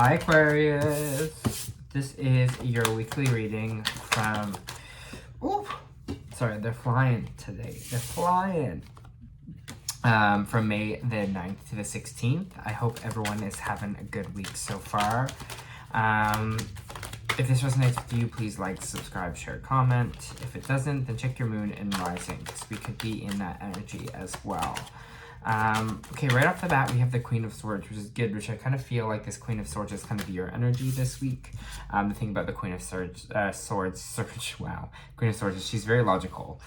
Hi Aquarius, this is your weekly reading from, they're flying today, from May the 9th to the 16th. I hope everyone is having a good week so far. If this resonates with you, please like, subscribe, share, comment. If it doesn't, then check your moon and rising, because we could be in that energy as well. Okay, right off the bat, we have the Queen of Swords, which is good, which I kind of feel like this Queen of Swords is kind of your energy this week. The thing about the Queen of Swords, Queen of Swords is she's very logical.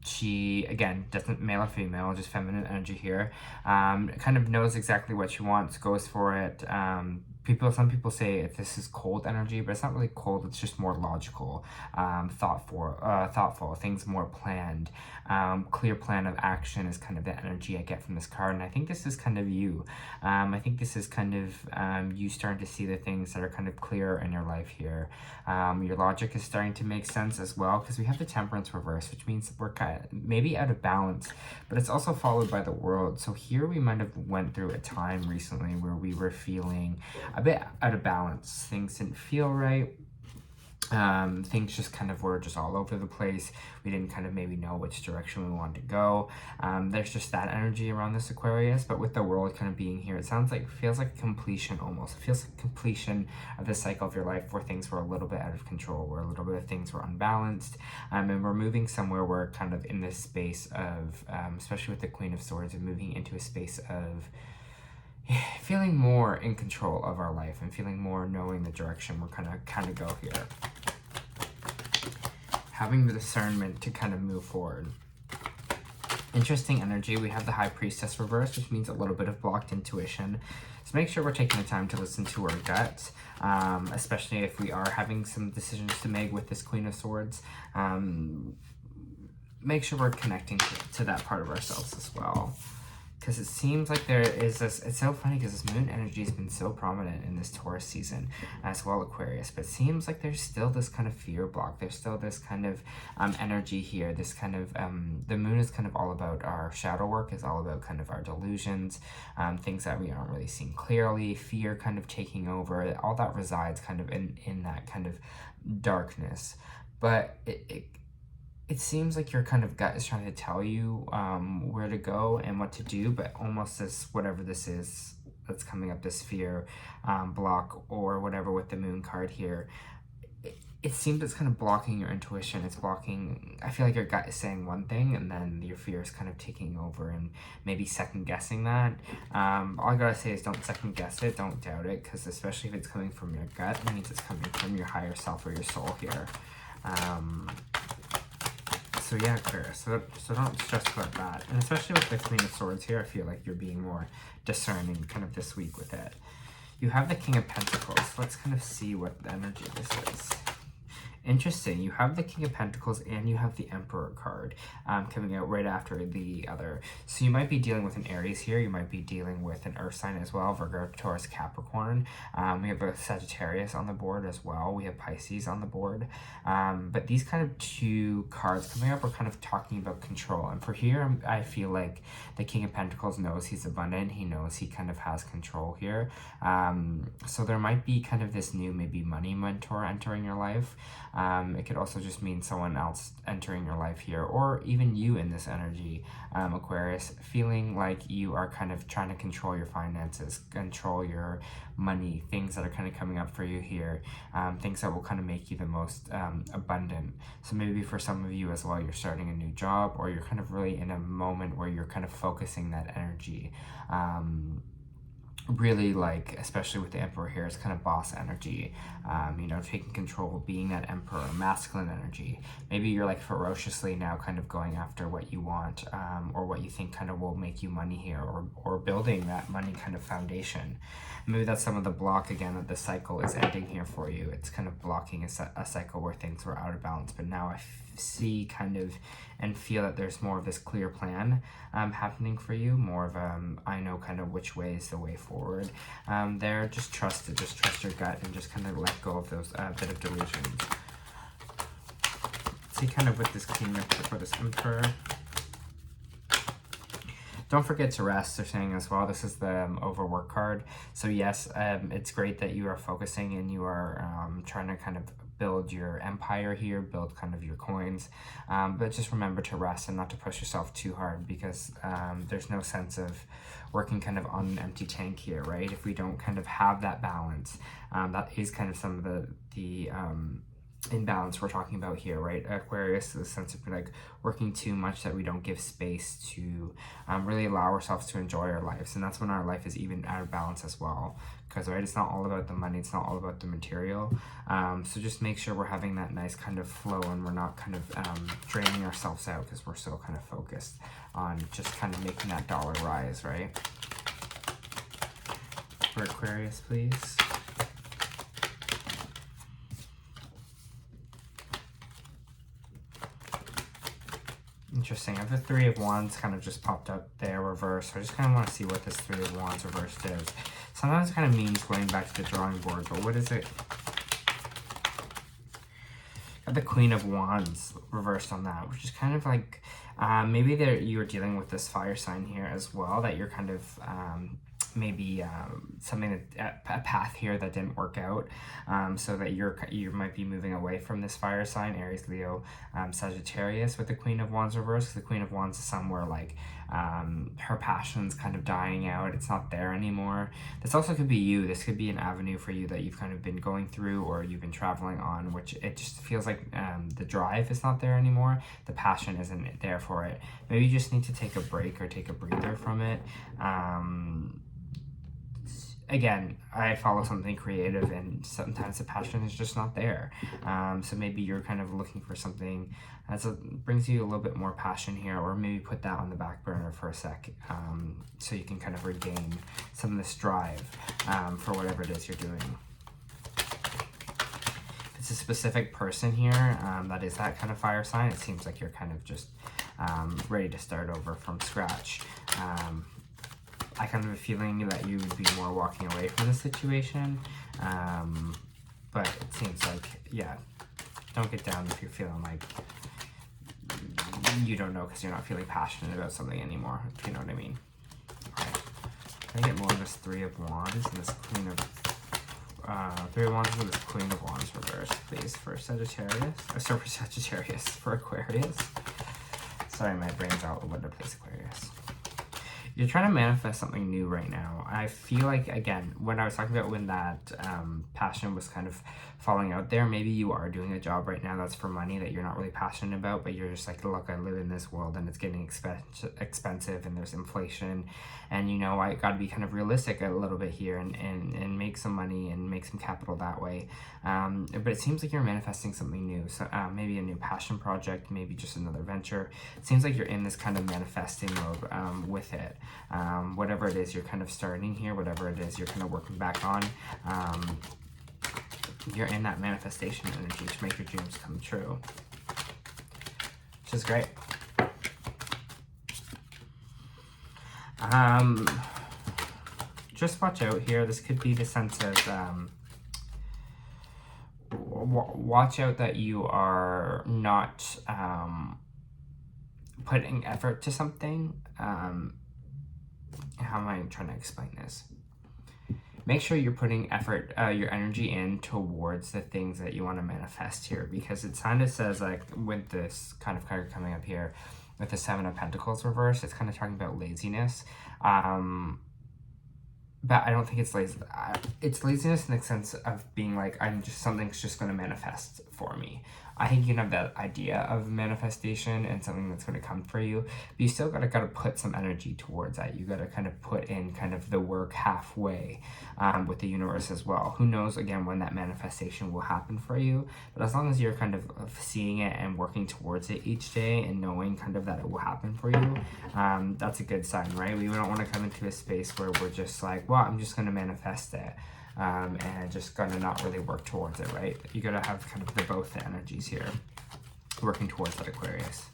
She, again, doesn't male or female, just feminine energy here. Kind of knows exactly what she wants, goes for it. Some people say this is cold energy, but it's not really cold. It's just more logical, thoughtful, things more planned. Clear plan of action is kind of the energy I get from this card, and I think this is kind of you. I think this is kind of you starting to see the things that are kind of clear in your life here. Your logic is starting to make sense as well, because we have the Temperance reverse, which means we're kind of maybe out of balance, but it's also followed by the World. So here we might have went through a time recently where we were feeling a bit out of balance. Things didn't feel right. Things just kind of were just all over the place. We didn't kind of maybe know which direction we wanted to go. There's just that energy around this Aquarius, but with the World kind of being here, it feels like completion almost. It feels like completion of the cycle of your life where things were a little bit out of control, where a little bit of things were unbalanced, and we're moving somewhere where kind of in this space of, especially with the Queen of Swords, we're moving into a space of feeling more in control of our life and feeling more knowing the direction we're kind of go here. Having the discernment to kind of move forward. Interesting energy. We have the High Priestess reverse, which means a little bit of blocked intuition. So make sure we're taking the time to listen to our guts, especially if we are having some decisions to make with this Queen of Swords. Make sure we're connecting to that part of ourselves as well. Because it seems like there is this, it's so funny because this moon energy has been so prominent in this Taurus season as well, Aquarius, but it seems like there's still this kind of fear block. There's still this kind of energy here, this kind of, the moon is kind of all about our shadow work, is all about kind of our delusions, things that we aren't really seeing clearly, fear kind of taking over, all that resides kind of in that kind of darkness. But it seems like your kind of gut is trying to tell you where to go and what to do, but almost this, whatever this is that's coming up, this fear block or whatever with the moon card here, it seems it's kind of blocking your intuition. It's blocking, I feel like your gut is saying one thing and then your fear is kind of taking over and maybe second guessing that. All I gotta say is don't second guess it, don't doubt it, because especially if it's coming from your gut, it means it's coming from your higher self or your soul here. So yeah, Aquarius, so don't stress about that. And especially with the Queen of Swords here, I feel like you're being more discerning kind of this week with it. You have the King of Pentacles. Let's kind of see what the energy of this is. Interesting. You have the King of Pentacles and you have the Emperor card coming out right after the other. So you might be dealing with an Aries here. You might be dealing with an Earth sign as well, Virgo, Taurus, Capricorn. We have a Sagittarius on the board as well. We have Pisces on the board. But these kind of two cards coming up are kind of talking about control. And for here, I feel like the King of Pentacles knows he's abundant. He knows he kind of has control here. So there might be kind of this new maybe money mentor entering your life. It could also just mean someone else entering your life here, or even you in this energy, Aquarius, feeling like you are kind of trying to control your finances, control your money, things that are kind of coming up for you here, things that will kind of make you the most abundant. So maybe for some of you as well, you're starting a new job, or you're kind of really in a moment where you're kind of focusing that energy. Really, like, especially with the Emperor here, it's kind of boss energy, you know, taking control, being that Emperor, masculine energy. Maybe you're like ferociously now kind of going after what you want, or what you think kind of will make you money here, or building that money kind of foundation. Maybe that's some of the block again, that the cycle is ending here for you. It's kind of blocking a cycle where things were out of balance, but now I see kind of and feel that there's more of this clear plan happening for you, more of I know kind of which way is the way forward. There, just trust it, just trust your gut and just kind of let go of those bit of delusions. See kind of with this King for this Emperor. Don't forget to rest, they're saying as well. This is the overwork card. So yes, it's great that you are focusing and you are trying to kind of build your empire here, build kind of your coins. But just remember to rest and not to push yourself too hard, because there's no sense of working kind of on an empty tank here, right? If we don't kind of have that balance, that is kind of some of the imbalance we're talking about here, right? Aquarius, the sense of like working too much that we don't give space to really allow ourselves to enjoy our lives, and that's when our life is even out of balance as well, because right, it's not all about the money, it's not all about the material. So just make sure we're having that nice kind of flow and we're not kind of draining ourselves out because we're so kind of focused on just kind of making that dollar rise, right? For Aquarius, please. Interesting. I have the Three of Wands kind of just popped up there, reversed. So I just kind of want to see what this Three of Wands reversed is. Sometimes it kind of means going back to the drawing board, but what is it? Got the Queen of Wands reversed on that, which is kind of like maybe you're dealing with this fire sign here as well, that you're kind of maybe something that a path here that didn't work out, so that you might be moving away from this fire sign, Aries, Leo, Sagittarius, with the Queen of Wands reversed. The Queen of Wands is somewhere like her passion's kind of dying out, it's not there anymore. This also could be you. This could be an avenue for you that you've kind of been going through or you've been traveling on, which it just feels like the drive is not there anymore, the passion isn't there for it. Maybe you just need to take a break or take a breather from it. Again, I follow something creative and sometimes the passion is just not there. So maybe you're kind of looking for something that brings you a little bit more passion here, or maybe put that on the back burner for a sec, so you can kind of regain some of this drive for whatever it is you're doing. If it's a specific person here that is that kind of fire sign, it seems like you're kind of just ready to start over from scratch. I kind of have a feeling that you would be more walking away from the situation, but it seems like, yeah, don't get down if you're feeling like you don't know because you're not feeling passionate about something anymore, if you know what I mean. All right. Can I get more of this Three of Wands and this Queen of Three of Wands and this Queen of Wands reversed, please, for Sagittarius? Sorry, for Sagittarius, for Aquarius. Sorry, my brain's all over the place, Aquarius. You're trying to manifest something new right now. I feel like, again, when I was talking about when that passion was kind of falling out there, maybe you are doing a job right now that's for money that you're not really passionate about, but you're just like, look, I live in this world and it's getting expensive and there's inflation, and you know, I got to be kind of realistic a little bit here and make some money and make some capital that way. But it seems like you're manifesting something new. So maybe a new passion project, maybe just another venture. It seems like you're in this kind of manifesting mode with it. Whatever it is you're kind of starting here, whatever it is you're kind of working back on, you're in that manifestation energy to make your dreams come true, which is great. Just watch out here. This could be the sense of watch out that you are not putting effort to something. How am I trying to explain this? Make sure you're putting effort, your energy in towards the things that you want to manifest here, because it kind of says, like, with this kind of card coming up here with the Seven of Pentacles reversed, it's kind of talking about laziness. But I don't think it's lazy. It's laziness in the sense of being like, something's just going to manifest for me. I think you can have that idea of manifestation and something that's going to come for you, but you still gotta put some energy towards that. You gotta kind of put in kind of the work halfway with the universe as well. Who knows, again, when that manifestation will happen for you, but as long as you're kind of seeing it and working towards it each day and knowing kind of that it will happen for you, that's a good sign, right? We don't want to come into a space where we're just like, well, I'm just going to manifest it. And just gonna not really work towards it, right? You gotta have kind of both the energies here working towards that, Aquarius.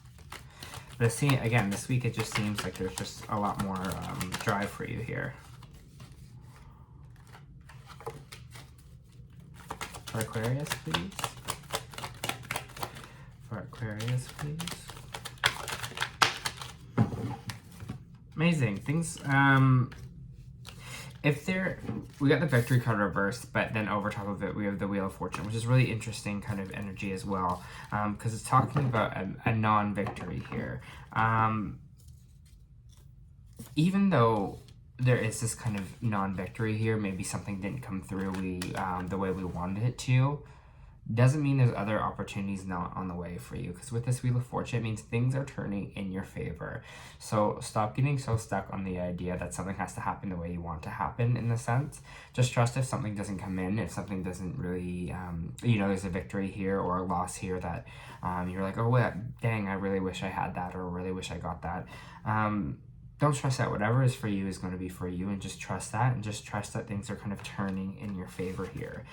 But again, this week it just seems like there's just a lot more drive for you here. For Aquarius, please. For Aquarius, please. Amazing. Things, we got the victory card reversed, but then over top of it, we have the Wheel of Fortune, which is really interesting kind of energy as well, because it's talking about a non-victory here. Even though there is this kind of non-victory here, maybe something didn't come through the way we wanted it to, doesn't mean there's other opportunities not on the way for you, because with this Wheel of Fortune, it means things are turning in your favor. So stop getting so stuck on the idea that something has to happen the way you want to happen, in the sense. Just trust if something doesn't come in, if something doesn't really, there's a victory here or a loss here that you're like, oh, dang, I really wish I had that, or really wish I got that. Don't stress out. Whatever is for you is going to be for you, and just trust that, and just trust that things are kind of turning in your favor here.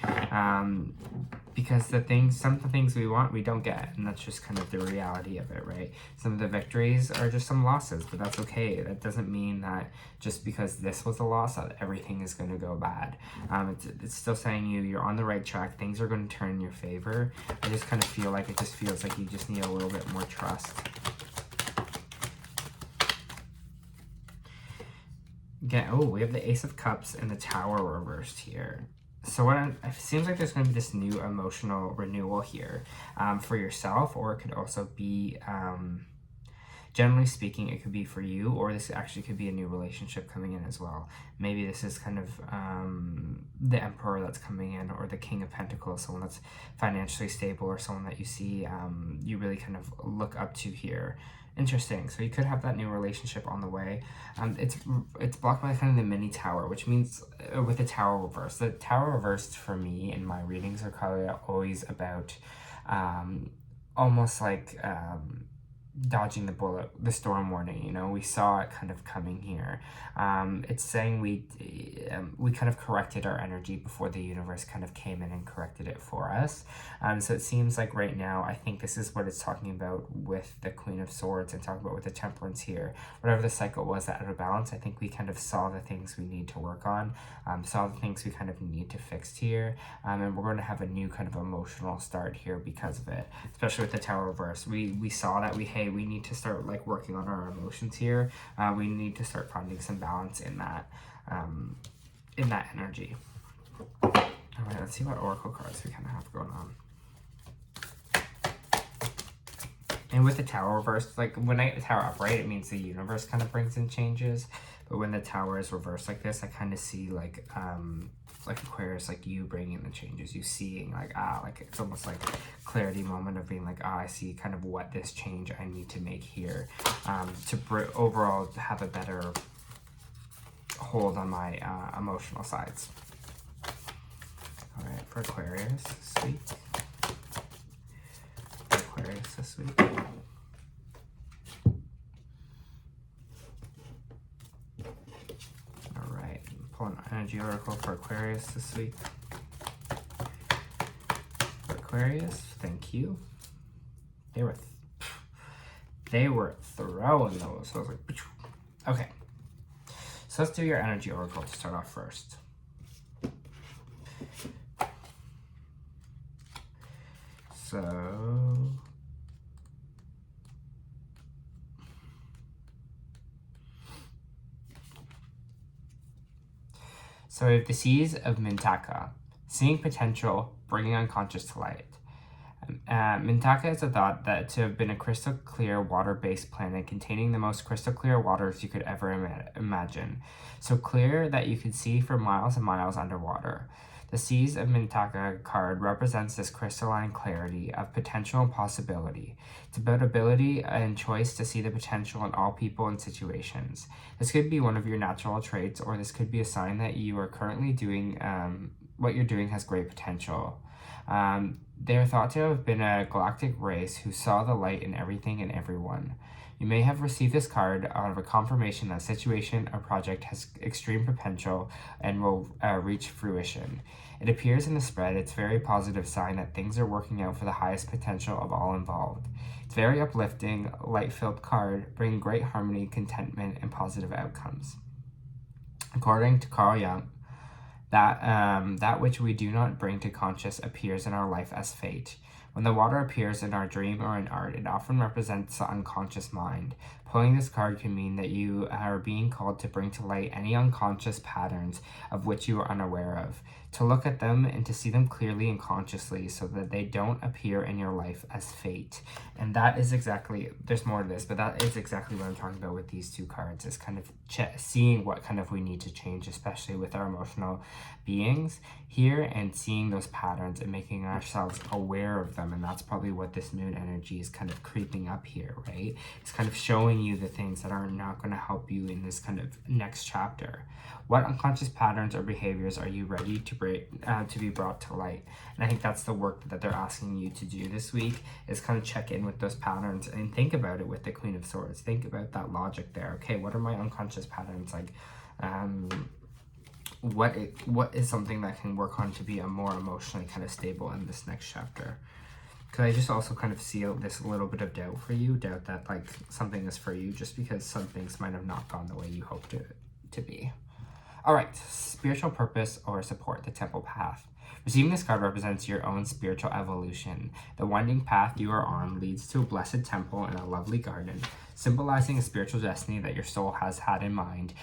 Because some of the things we want, we don't get, and that's just kind of the reality of it, right? Some of the victories are just some losses, but that's okay. That doesn't mean that just because this was a loss, that everything is going to go bad. It's still saying you're on the right track. Things are going to turn in your favor. I just kind of feel like it just feels like you just need a little bit more trust. Again, we have the Ace of Cups and the Tower reversed here. So it seems like there's going to be this new emotional renewal here for yourself, or it could also be, generally speaking, it could be for you, or this actually could be a new relationship coming in as well. Maybe this is kind of the Emperor that's coming in, or the King of Pentacles, someone that's financially stable, or someone that you see you really kind of look up to here. Interesting. So you could have that new relationship on the way. It's blocked by kind of the mini tower, which means with the tower reversed. The tower reversed for me in my readings are probably always about almost like dodging the bullet, the storm warning. We saw it kind of coming here. It's saying we kind of corrected our energy before the universe kind of came in and corrected it for us. So it seems like right now, I think this is what it's talking about with the Queen of Swords, and talking about with the Temperance here. Whatever the cycle was that out of balance, I think we kind of saw the things we need to work on, saw the things we kind of need to fix here, and we're going to have a new kind of emotional start here because of it, especially with the Tower reverse. We saw that we need to start like working on our emotions here. We need to start finding some balance in that energy. All right, let's see what oracle cards we kind of have going on. And with the Tower reversed, like when I get the Tower upright, it means the universe kind of brings in changes. But when the Tower is reversed like this, I kind of see like Aquarius, like you bringing the changes, you seeing like it's almost like clarity moment of being like, I see kind of what this change I need to make here to overall have a better hold on my emotional sides. All right, for Aquarius this week. Aquarius this week. All right, pull an energy oracle for Aquarius this week. For Aquarius, thank you. They were throwing those. So I was like, okay. So let's do your energy oracle to start off first. So we have the Seas of Mintaka, seeing potential, bringing unconscious to light. Mintaka is a thought that to have been a crystal clear water-based planet containing the most crystal clear waters you could ever imagine, so clear that you could see for miles and miles underwater. The Seas of Mintaka card represents this crystalline clarity of potential and possibility. It's about ability and choice to see the potential in all people and situations. This could be one of your natural traits, or this could be a sign that you are currently doing what you're doing has great potential. They are thought to have been a galactic race who saw the light in everything and everyone. You may have received this card out of a confirmation that a situation or project has extreme potential and will reach fruition. It appears in the spread. It's a very positive sign that things are working out for the highest potential of all involved. It's very uplifting, light-filled card, bringing great harmony, contentment, and positive outcomes. According to Carl Jung, that which we do not bring to conscious appears in our life as fate. When the water appears in our dream or in art, it often represents the unconscious mind, Pulling this card can mean that you are being called to bring to light any unconscious patterns of which you are unaware of, to look at them and to see them clearly and consciously so that they don't appear in your life as fate. And that is exactly, there's more to this, but that is exactly what I'm talking about with these two cards, is kind of seeing what kind of we need to change, especially with our emotional beings here, and seeing those patterns and making ourselves aware of them. And that's probably what this moon energy is kind of creeping up here, right? It's kind of showing you the things that are not going to help you in this kind of next chapter. What unconscious patterns or behaviors are you ready to be brought to light? And I think that's the work that they're asking you to do this week, is kind of check in with those patterns and think about it with the Queen of Swords. Think about that logic there. Okay, what are my unconscious patterns? Like, what is something that I can work on to be a more emotionally kind of stable in this next chapter? Because I just also kind of see this little bit of doubt for you, doubt that like something is for you, just because some things might have not gone the way you hoped it to be. All right, spiritual purpose or support, the temple path. Receiving this card represents your own spiritual evolution. The winding path you are on leads to a blessed temple and a lovely garden, symbolizing a spiritual destiny that your soul has had in mind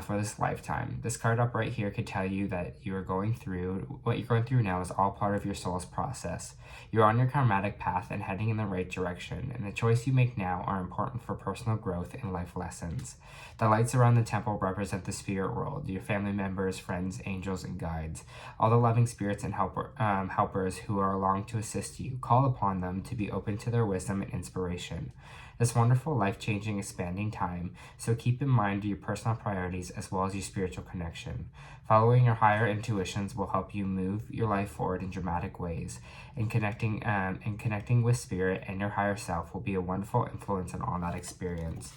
for this lifetime. This card up right here could tell you that what you're going through now is all part of your soul's process. You're on your karmatic path and heading in the right direction, and the choice you make now are important for personal growth and life lessons. The lights around the temple represent the spirit world, your family members, friends, angels, and guides. All the loving spirits and helpers who are along to assist you. Call upon them to be open to their wisdom and inspiration. This wonderful, life-changing, expanding time, so keep in mind your personal priorities as well as your spiritual connection. Following your higher intuitions will help you move your life forward in dramatic ways, and connecting with spirit and your higher self will be a wonderful influence on all that experience.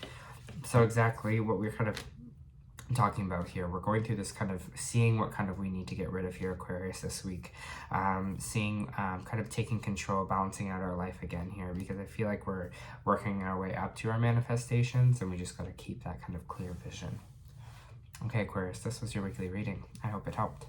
So exactly what we're kind of talking about here, we're going through this kind of seeing what kind of we need to get rid of here, Aquarius, this week. Seeing kind of taking control, balancing out our life again here, because I feel like we're working our way up to our manifestations, and we just got to keep that kind of clear vision. Okay, Aquarius, this was your weekly reading. I hope it helped.